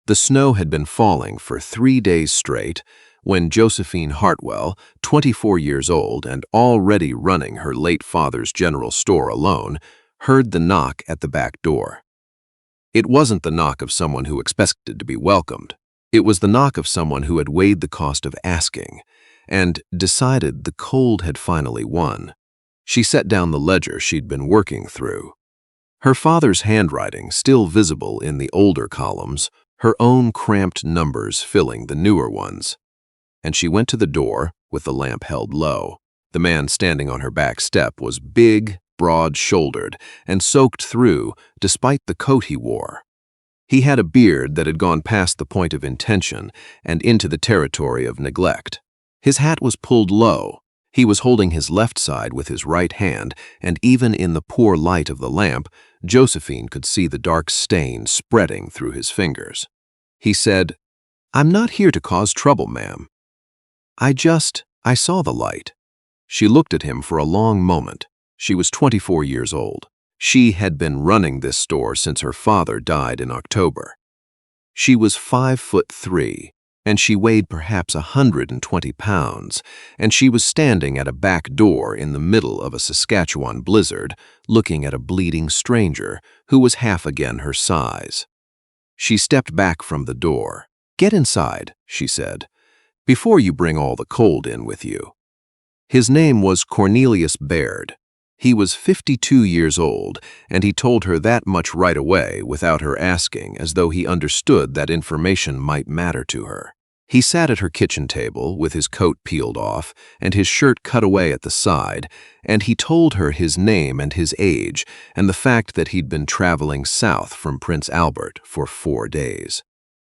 The snow had been falling for 3 days straight when Josephine Hartwell, 24 years old and already running her late father's general store alone, heard the knock at the back door. It wasn't the knock of someone who expected to be welcomed. It was the knock of someone who had weighed the cost of asking and decided the cold had finally won. She set down the ledger she'd been working through. Her father's handwriting still visible in the older columns, her own cramped numbers filling the newer ones. And she went to the door with the lamp held low. The man standing on her back step was big, broad-shouldered, and soaked through despite the coat he wore. He had a beard that had gone past the point of intention and into the territory of neglect. His hat was pulled low. He was holding his left side with his right hand, and even in the poor light of the lamp, Josephine could see the dark stain spreading through his fingers. He said, "I'm not here to cause trouble, ma'am. I saw the light." She looked at him for a long moment. She was 24 years old. She had been running this store since her father died in October. She was 5'3", and she weighed perhaps 120 pounds, and she was standing at a back door in the middle of a Saskatchewan blizzard, looking at a bleeding stranger who was half again her size. She stepped back from the door. "Get inside," she said, "before you bring all the cold in with you." His name was Cornelius Baird. He was 52 years old, and he told her that much right away without her asking, as though he understood that information might matter to her. He sat at her kitchen table with his coat peeled off and his shirt cut away at the side, and he told her his name and his age and the fact that he'd been traveling south from Prince Albert for 4 days.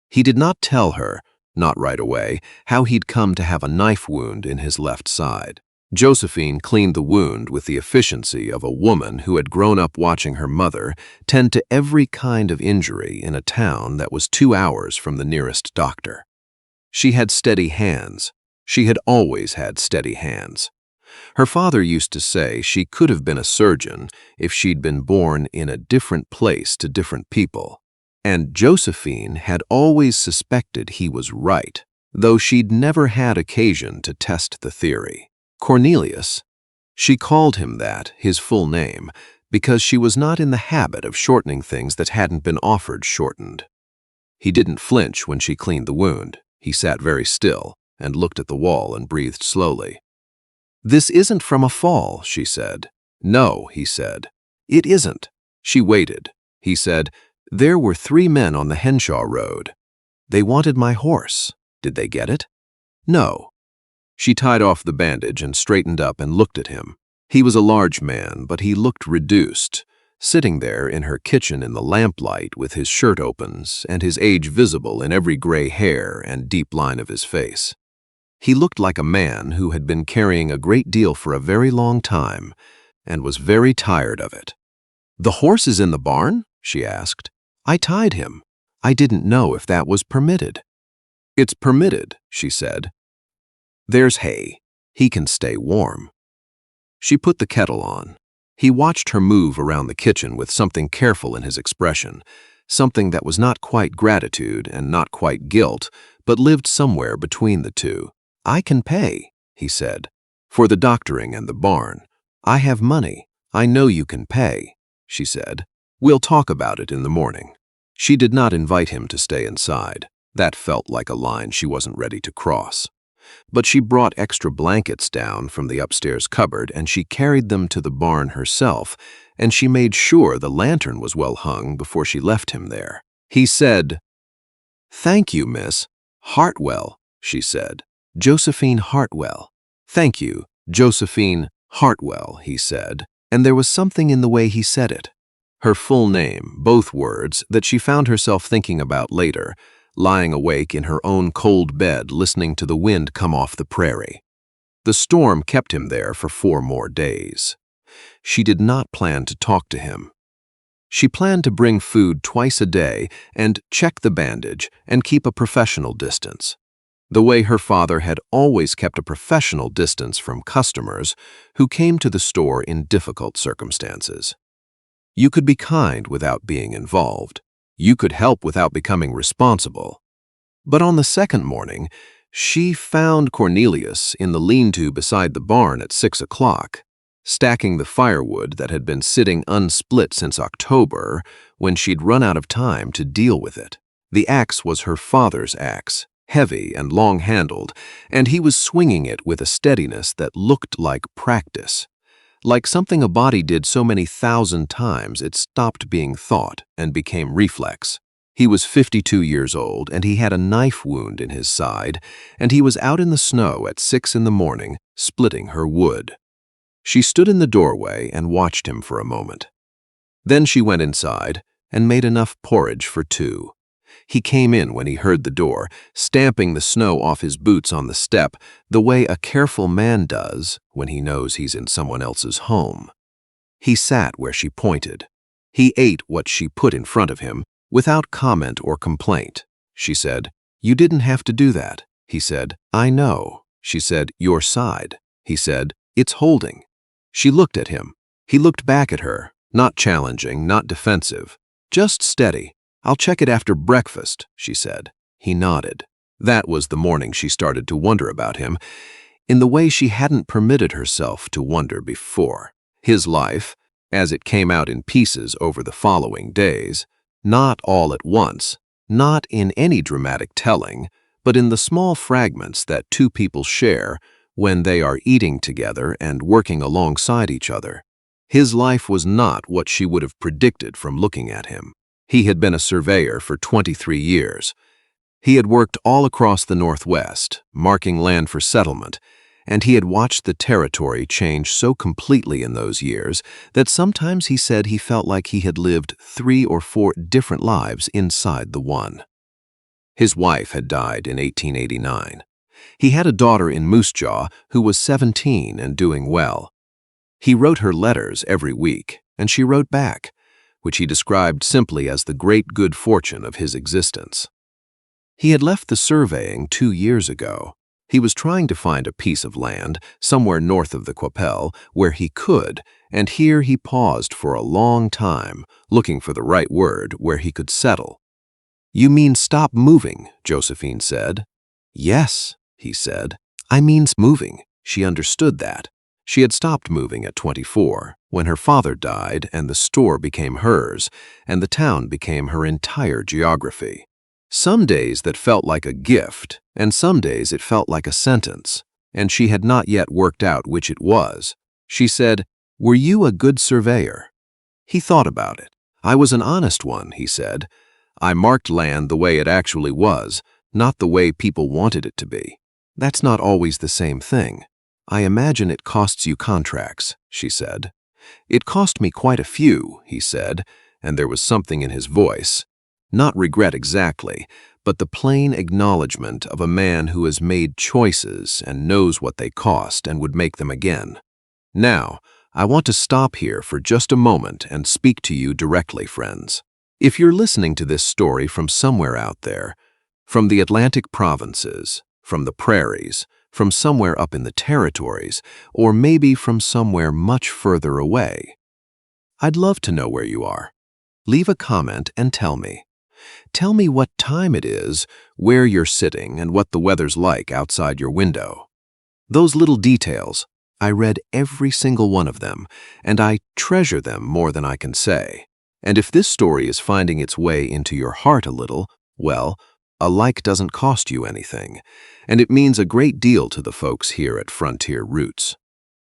He did not tell her, not right away, how he'd come to have a knife wound in his left side. Josephine cleaned the wound with the efficiency of a woman who had grown up watching her mother tend to every kind of injury in a town that was 2 hours from the nearest doctor. She had steady hands. She had always had steady hands. Her father used to say she could have been a surgeon if she'd been born in a different place to different people. And Josephine had always suspected he was right, though she'd never had occasion to test the theory. Cornelius. She called him that, his full name, because she was not in the habit of shortening things that hadn't been offered shortened. He didn't flinch when she cleaned the wound. He sat very still and looked at the wall and breathed slowly. "This isn't from a fall," she said. "No," he said. "It isn't." She waited. He said, "There were 3 men on the Henshaw Road. They wanted my horse. Did they get it?" "No." She tied off the bandage and straightened up and looked at him. He was a large man, but he looked reduced, sitting there in her kitchen in the lamplight with his shirt opens and his age visible in every gray hair and deep line of his face. He looked like a man who had been carrying a great deal for a very long time and was very tired of it. "The horse is in the barn?" she asked. "I tied him. I didn't know if that was permitted." "It's permitted," she said. "There's hay. He can stay warm." She put the kettle on. He watched her move around the kitchen with something careful in his expression, something that was not quite gratitude and not quite guilt, but lived somewhere between the two. "I can pay," he said, "for the doctoring and the barn. I have money. I know you can pay," she said. "We'll talk about it in the morning." She did not invite him to stay inside. That felt like a line she wasn't ready to cross. But she brought extra blankets down from the upstairs cupboard, and she carried them to the barn herself, and she made sure the lantern was well hung before she left him there. He said, "Thank you, Miss Hartwell," she said. "Josephine Hartwell." "Thank you, Josephine Hartwell," he said, and there was something in the way he said it. Her full name, both words, that she found herself thinking about later, lying awake in her own cold bed listening to the wind come off the prairie. The storm kept him there for 4 more days. She did not plan to talk to him. She planned to bring food twice a day and check the bandage and keep a professional distance, the way her father had always kept a professional distance from customers who came to the store in difficult circumstances. You could be kind without being involved. You could help without becoming responsible. But on the second morning, she found Cornelius in the lean-to beside the barn at 6 o'clock, stacking the firewood that had been sitting unsplit since October when she'd run out of time to deal with it. The axe was her father's axe, heavy and long-handled, and he was swinging it with a steadiness that looked like practice. Like something a body did so many thousand times it stopped being thought and became reflex. He was 52 years old, and he had a knife wound in his side, and he was out in the snow at 6 in the morning, splitting her wood. She stood in the doorway and watched him for a moment. Then she went inside and made enough porridge for two. He came in when he heard the door, stamping the snow off his boots on the step, the way a careful man does when he knows he's in someone else's home. He sat where she pointed. He ate what she put in front of him, without comment or complaint. She said, "You didn't have to do that." He said, "I know." She said, "Your side." He said, "It's holding." She looked at him. He looked back at her, not challenging, not defensive, just steady. "I'll check it after breakfast," she said. He nodded. That was the morning she started to wonder about him, in the way she hadn't permitted herself to wonder before. His life, as it came out in pieces over the following days, not all at once, not in any dramatic telling, but in the small fragments that two people share when they are eating together and working alongside each other. His life was not what she would have predicted from looking at him. He had been a surveyor for 23 years. He had worked all across the Northwest, marking land for settlement, and he had watched the territory change so completely in those years that sometimes he said he felt like he had lived 3 or 4 different lives inside the one. His wife had died in 1889. He had a daughter in Moose Jaw who was 17 and doing well. He wrote her letters every week, and she wrote back, which he described simply as the great good fortune of his existence. He had left the surveying 2 years ago. He was trying to find a piece of land somewhere north of the Qu'Appelle where he could, and here he paused for a long time, looking for the right word where he could settle. "You mean stop moving," Josephine said. "Yes," he said. "I mean moving." She understood that. She had stopped moving at 24, when her father died and the store became hers, and the town became her entire geography. Some days that felt like a gift, and some days it felt like a sentence, and she had not yet worked out which it was. She said, "Were you a good surveyor?" He thought about it. "I was an honest one," he said. "I marked land the way it actually was, not the way people wanted it to be. That's not always the same thing. I imagine it costs you contracts," she said. "It cost me quite a few," he said, and there was something in his voice. Not regret exactly, but the plain acknowledgement of a man who has made choices and knows what they cost and would make them again. "Now, I want to stop here for just a moment and speak to you directly, friends. If you're listening to this story from somewhere out there, from the Atlantic provinces, from the prairies, from somewhere up in the territories, or maybe from somewhere much further away, I'd love to know where you are. Leave a comment and tell me. Tell me what time it is, where you're sitting, and what the weather's like outside your window. Those little details, I read every single one of them, and I treasure them more than I can say. And if this story is finding its way into your heart a little, well, a like doesn't cost you anything, and it means a great deal to the folks here at Frontier Roots.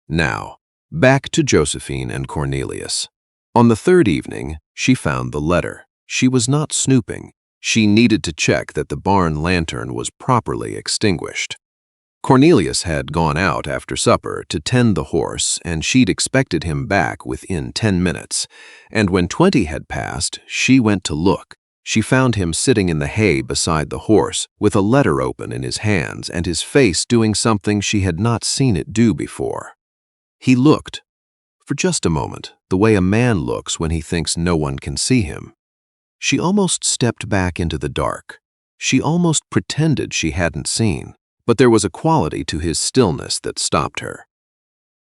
Now, back to Josephine and Cornelius. On the third evening, she found the letter. She was not snooping. She needed to check that the barn lantern was properly extinguished. Cornelius had gone out after supper to tend the horse, and she'd expected him back within 10 minutes. And when 20 had passed, she went to look. She found him sitting in the hay beside the horse, with a letter open in his hands and his face doing something she had not seen it do before. He looked, for just a moment, the way a man looks when he thinks no one can see him. She almost stepped back into the dark. She almost pretended she hadn't seen, but there was a quality to his stillness that stopped her.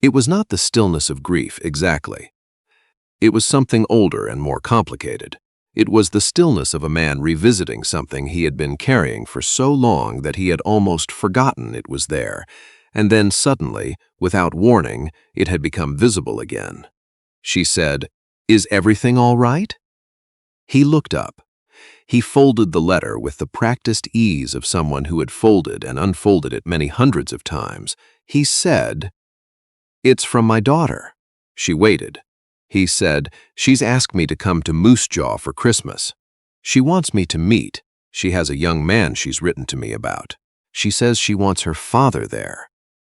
It was not the stillness of grief exactly. It was something older and more complicated. It was the stillness of a man revisiting something he had been carrying for so long that he had almost forgotten it was there, and then suddenly, without warning, it had become visible again. She said, "Is everything all right?" He looked up. He folded the letter with the practiced ease of someone who had folded and unfolded it many hundreds of times. He said, "It's from my daughter." She waited. He said, "She's asked me to come to Moose Jaw for Christmas. She wants me to meet. She has a young man she's written to me about. She says she wants her father there."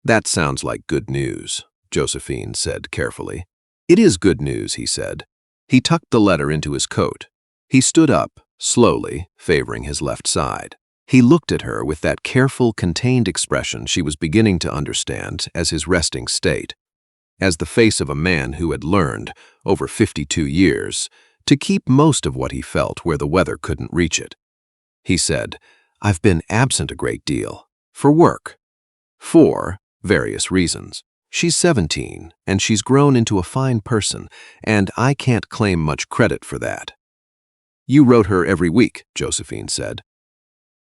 "That sounds like good news," Josephine said carefully. "It is good news," he said. He tucked the letter into his coat. He stood up, slowly, favoring his left side. He looked at her with that careful, contained expression she was beginning to understand as his resting state, as the face of a man who had learned, over 52 years, to keep most of what he felt where the weather couldn't reach it. He said, "I've been absent a great deal, for work. For various reasons. She's 17, and she's grown into a fine person, and I can't claim much credit for that." "You wrote her every week," Josephine said.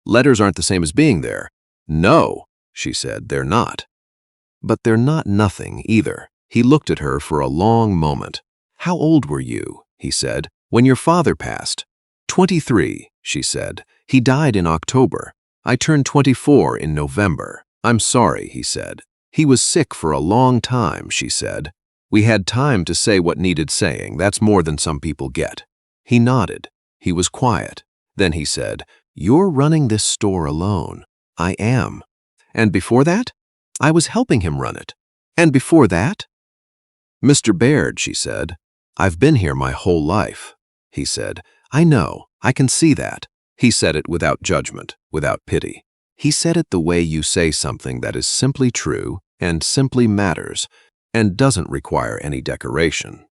"Letters aren't the same as being there." "No," she said, "they're not." "But they're not nothing, either." He looked at her for a long moment. "How old were you," he said, "when your father passed?" 23, she said. "He died in October. I turned 24 in November." "I'm sorry," he said. "He was sick for a long time," she said. "We had time to say what needed saying. That's more than some people get." He nodded. He was quiet. Then he said, "You're running this store alone." "I am." "And before that?" "I was helping him run it." "And before that?" "Mr. Baird," she said, "I've been here my whole life." He said, "I know, I can see that." He said it without judgment, without pity. He said it the way you say something that is simply true and simply matters and doesn't require any decoration.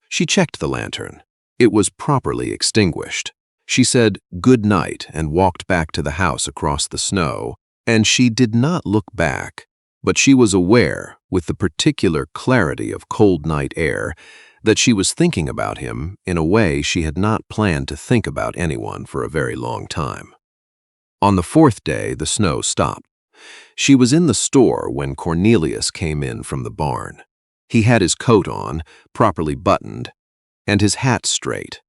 She checked the lantern. It was properly extinguished. She said good night and walked back to the house across the snow, and she did not look back, but she was aware, with the particular clarity of cold night air, that she was thinking about him in a way she had not planned to think about anyone for a very long time. On the fourth day, the snow stopped. She was in the store when Cornelius came in from the barn. He had his coat on, properly buttoned, and his hat straight,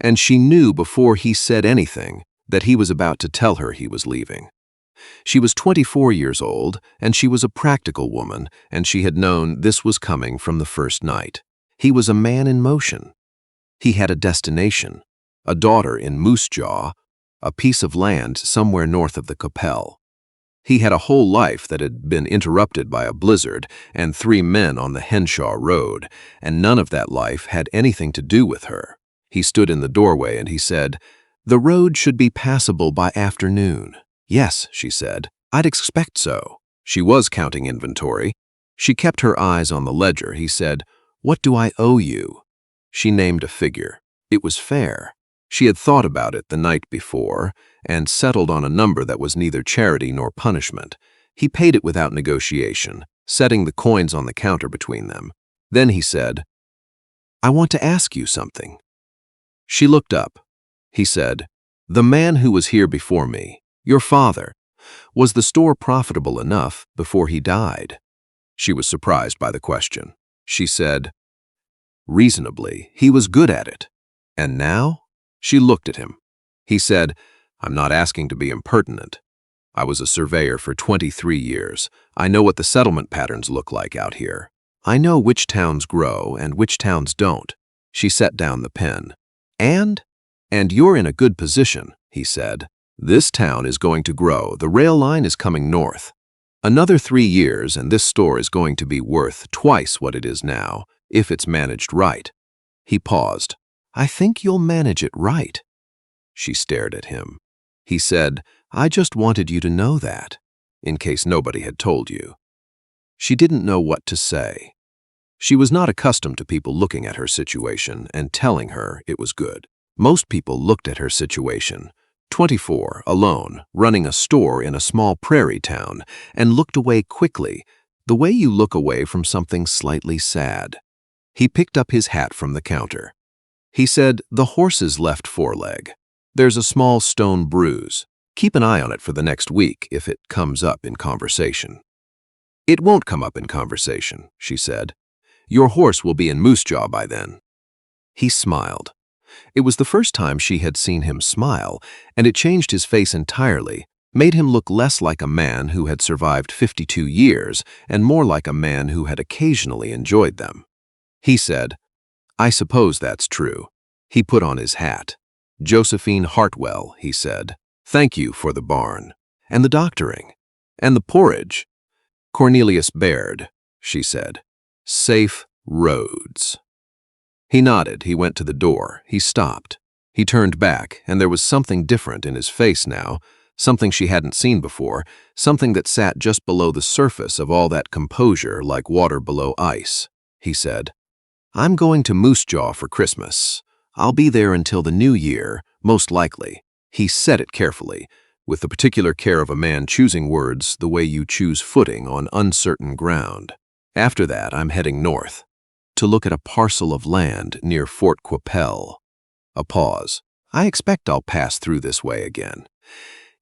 and she knew before he said anything that he was about to tell her he was leaving. She was 24 years old, and she was a practical woman, and she had known this was coming from the first night. He was a man in motion. He had a destination, a daughter in Moose Jaw, a piece of land somewhere north of the Qu'Appelle. He had a whole life that had been interrupted by a blizzard and 3 men on the Henshaw Road, and none of that life had anything to do with her. He stood in the doorway and he said, "The road should be passable by afternoon." "Yes," she said, "I'd expect so." She was counting inventory. She kept her eyes on the ledger. He said, "What do I owe you?" She named a figure. It was fair. She had thought about it the night before and settled on a number that was neither charity nor punishment. He paid it without negotiation, setting the coins on the counter between them. Then he said, "I want to ask you something." She looked up. He said, "The man who was here before me, your father, was the store profitable enough before he died?" She was surprised by the question. She said, "Reasonably, he was good at it. And now?" She looked at him. He said, "I'm not asking to be impertinent. I was a surveyor for 23 years. I know what the settlement patterns look like out here. I know which towns grow and which towns don't." She set down the pen. And you're in a good position," he said. "This town is going to grow. The rail line is coming north. Another 3 years and this store is going to be worth twice what it is now, if it's managed right." He paused. "I think you'll manage it right." She stared at him. He said, "I just wanted you to know that, in case nobody had told you." She didn't know what to say. She was not accustomed to people looking at her situation and telling her it was good. Most people looked at her situation, 24, alone, running a store in a small prairie town, and looked away quickly, the way you look away from something slightly sad. He picked up his hat from the counter. He said, "The horse's left foreleg. There's a small stone bruise. Keep an eye on it for the next week if it comes up in conversation." "It won't come up in conversation," she said. "Your horse will be in Moose Jaw by then." He smiled. It was the first time she had seen him smile, and it changed his face entirely, made him look less like a man who had survived 52 years and more like a man who had occasionally enjoyed them. He said, "I suppose that's true." He put on his hat. "Josephine Hartwell," he said. "Thank you for the barn. And the doctoring. And the porridge." "Cornelius Baird," she said. "Safe roads." He nodded. He went to the door. He stopped. He turned back, and there was something different in his face now, something she hadn't seen before, something that sat just below the surface of all that composure like water below ice. He said, "I'm going to Moose Jaw for Christmas. I'll be there until the new year, most likely." He said it carefully, with the particular care of a man choosing words the way you choose footing on uncertain ground. "After that, I'm heading north, to look at a parcel of land near Fort Qu'Appelle." A pause. "I expect I'll pass through this way again."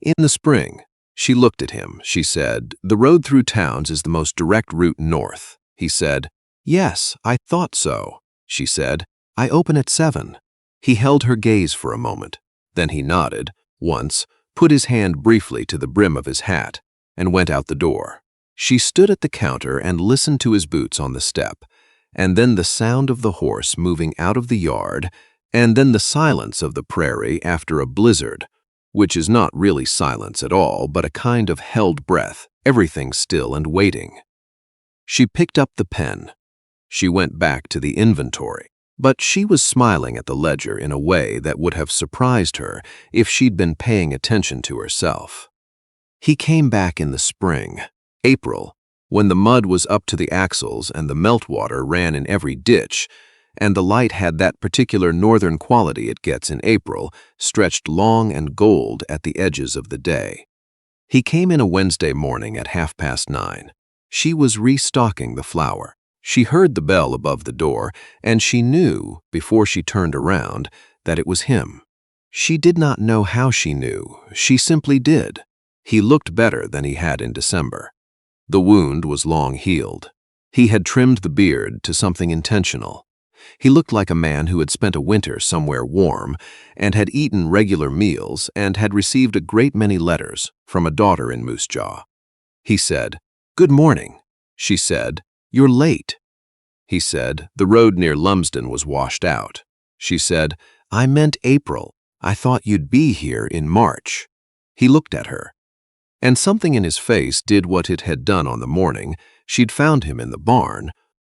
"In the spring." She looked at him. She said, "The road through towns is the most direct route north." He said, "Yes, I thought so." She said, "I open at 7. He held her gaze for a moment. Then he nodded, once, put his hand briefly to the brim of his hat, and went out the door. She stood at the counter and listened to his boots on the step, and then the sound of the horse moving out of the yard, and then the silence of the prairie after a blizzard, which is not really silence at all, but a kind of held breath, everything still and waiting. She picked up the pen. She went back to the inventory, but she was smiling at the ledger in a way that would have surprised her if she'd been paying attention to herself. He came back in the spring, April, when the mud was up to the axles and the meltwater ran in every ditch, and the light had that particular northern quality it gets in April, stretched long and gold at the edges of the day. He came in a Wednesday morning at 9:30. She was restocking the flour. She heard the bell above the door, and she knew, before she turned around, that it was him. She did not know how she knew. She simply did. He looked better than he had in December. The wound was long healed. He had trimmed the beard to something intentional. He looked like a man who had spent a winter somewhere warm and had eaten regular meals and had received a great many letters from a daughter in Moose Jaw. He said, "Good morning." She said, "You're late." He said, "The road near Lumsden was washed out." She said, "I meant April. I thought you'd be here in March." He looked at her, and something in his face did what it had done on the morning she'd found him in the barn,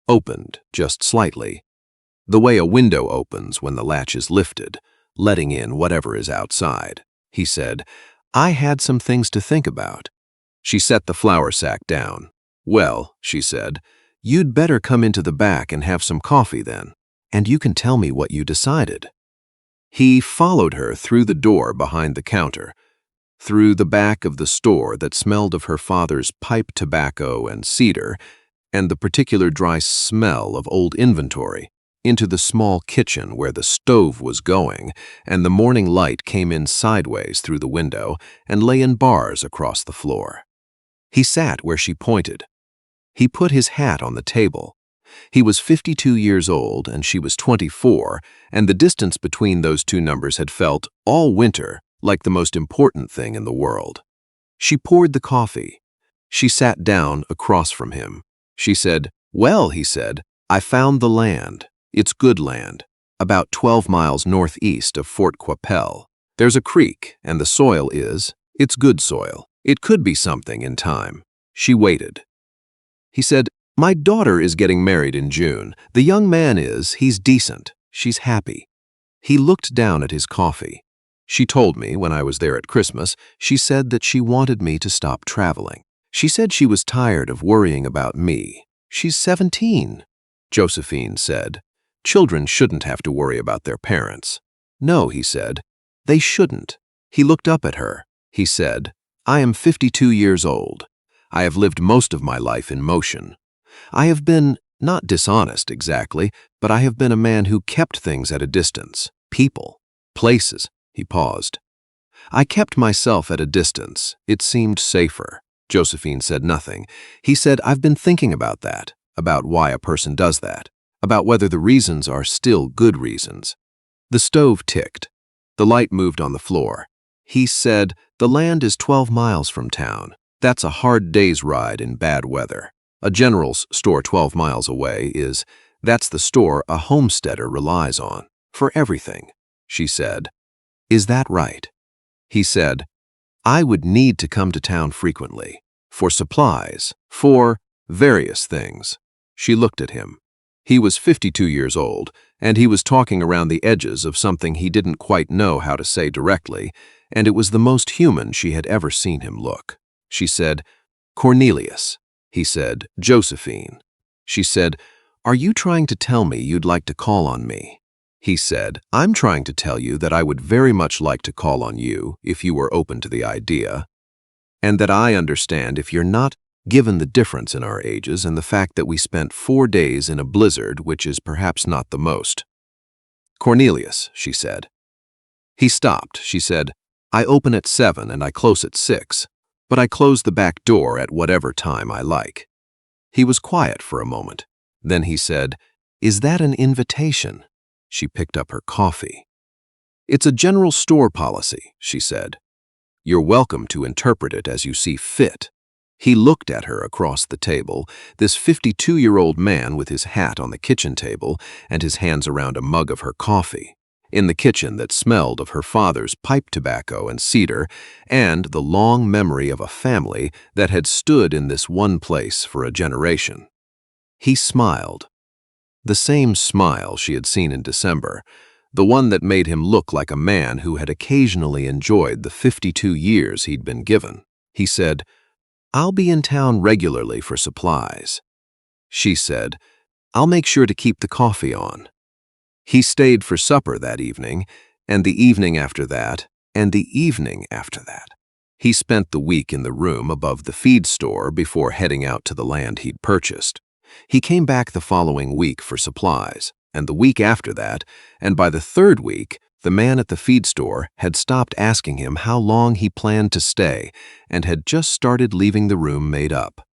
opened just slightly, the way a window opens when the latch is lifted, letting in whatever is outside. He said, "I had some things to think about." She set the flour sack down. "Well," she said, "you'd better come into the back and have some coffee then, and you can tell me what you decided." He followed her through the door behind the counter, through the back of the store that smelled of her father's pipe tobacco and cedar, and the particular dry smell of old inventory, into the small kitchen where the stove was going, and the morning light came in sideways through the window and lay in bars across the floor. He sat where she pointed. He put his hat on the table. He was 52 years old and she was 24, and the distance between those two numbers had felt, all winter, like the most important thing in the world. She poured the coffee. She sat down across from him. She said, "Well," he said, "I found the land. It's good land, about 12 miles northeast of Fort Qu'Appelle. There's a creek, and the soil it's good soil. It could be something in time." She waited. He said, "My daughter is getting married in June. The young man he's decent. She's happy." He looked down at his coffee. "She told me when I was there at Christmas, she said that she wanted me to stop traveling. She said she was tired of worrying about me. She's 17. Josephine said, "Children shouldn't have to worry about their parents." "No," he said, "they shouldn't." He looked up at her. He said, "I am 52 years old. I have lived most of my life in motion. I have been Not dishonest, exactly, but I have been a man who kept things at a distance. People, places. He paused. I kept myself at a distance. It seemed safer. Josephine said nothing. He said, I've been thinking about that, about why a person does that, about whether the reasons are still good reasons. The stove ticked. The light moved on the floor. He said, the land is 12 miles from town. That's a hard day's ride in bad weather. A general's store 12 miles away that's the store a homesteader relies on, for everything, she said. Is that right? He said, I would need to come to town frequently, for supplies, for various things. She looked at him. He was 52 years old, and he was talking around the edges of something he didn't quite know how to say directly, and it was the most human she had ever seen him look. She said, Cornelius. He said, Josephine. She said, Are you trying to tell me you'd like to call on me? He said, I'm trying to tell you that I would very much like to call on you if you were open to the idea, and that I understand if you're not, given the difference in our ages and the fact that we spent 4 days in a blizzard, which is perhaps not the most. Cornelius, she said. He stopped. She said, I open at 7 and I close at 6, but I close the back door at whatever time I like. He was quiet for a moment. Then he said, Is that an invitation? She picked up her coffee. It's a general store policy, she said. You're welcome to interpret it as you see fit. He looked at her across the table, this 52-year-old man with his hat on the kitchen table and his hands around a mug of her coffee, in the kitchen that smelled of her father's pipe tobacco and cedar, and the long memory of a family that had stood in this one place for a generation. He smiled. The same smile she had seen in December, the one that made him look like a man who had occasionally enjoyed the 52 years he'd been given. He said, I'll be in town regularly for supplies. She said, I'll make sure to keep the coffee on. He stayed for supper that evening, and the evening after that, and the evening after that. He spent the week in the room above the feed store before heading out to the land he'd purchased. He came back the following week for supplies, and the week after that, and by the 3rd week, the man at the feed store had stopped asking him how long he planned to stay and had just started leaving the room made up.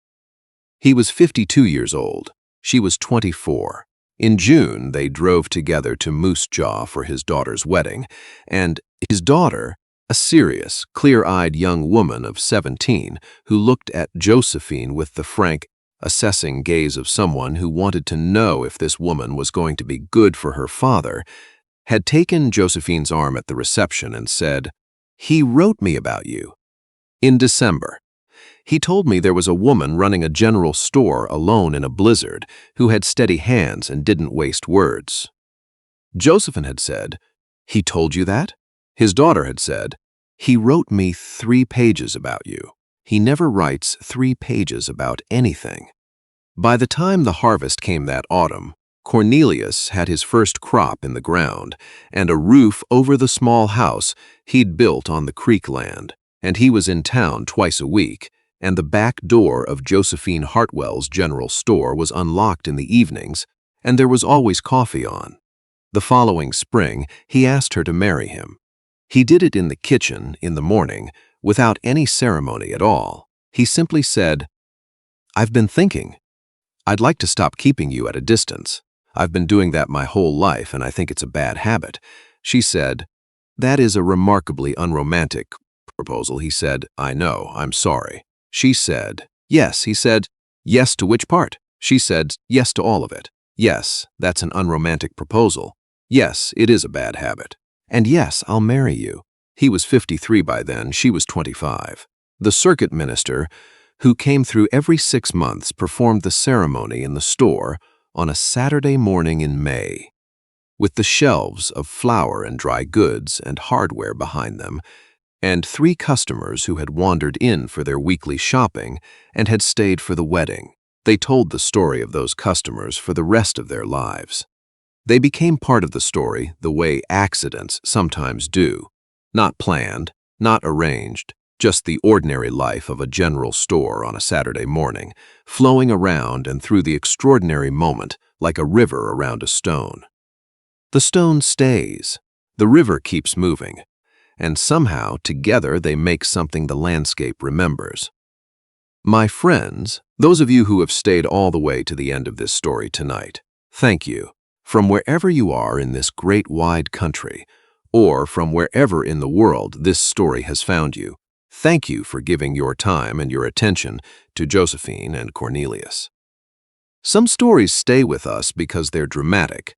He was 52 years old. She was 24. In June, they drove together to Moose Jaw for his daughter's wedding, and his daughter, a serious, clear-eyed young woman of 17 who looked at Josephine with the frank, assessing gaze of someone who wanted to know if this woman was going to be good for her father, had taken Josephine's arm at the reception and said, He wrote me about you. In December. He told me there was a woman running a general store alone in a blizzard who had steady hands and didn't waste words. Josephine had said, He told you that? His daughter had said, He wrote me 3 pages about you. He never writes 3 pages about anything. By the time the harvest came that autumn, Cornelius had his first crop in the ground and a roof over the small house he'd built on the creek land, and he was in town twice a week, and the back door of Josephine Hartwell's general store was unlocked in the evenings, and there was always coffee on. The following spring, he asked her to marry him. He did it in the kitchen in the morning, without any ceremony at all. He simply said, I've been thinking. I'd like to stop keeping you at a distance. I've been doing that my whole life, and I think it's a bad habit. She said, That is a remarkably unromantic proposal. He said, I know, I'm sorry. She said, Yes. He said, Yes to which part? She said, Yes to all of it. Yes, that's an unromantic proposal. Yes, it is a bad habit. And yes, I'll marry you. He was 53 by then, she was 25. The circuit minister, who came through every 6 months, performed the ceremony in the store on a Saturday morning in May. With the shelves of flour and dry goods and hardware behind them, and 3 customers who had wandered in for their weekly shopping and had stayed for the wedding. They told the story of those customers for the rest of their lives. They became part of the story the way accidents sometimes do, not planned, not arranged, Just the ordinary life of a general store on a Saturday morning, flowing around and through the extraordinary moment like a river around a stone. The stone stays, the river keeps moving, and somehow together they make something the landscape remembers. My friends, those of you who have stayed all the way to the end of this story tonight, thank you. From wherever you are in this great wide country, or from wherever in the world this story has found you, thank you for giving your time and your attention to Josephine and Cornelius. Some stories stay with us because they're dramatic,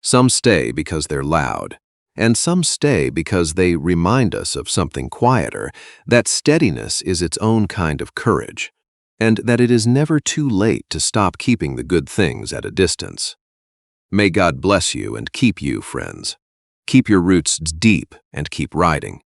some stay because they're loud, and some stay because they remind us of something quieter, that steadiness is its own kind of courage, and that it is never too late to stop keeping the good things at a distance. May God bless you and keep you, friends. Keep your roots deep and keep riding.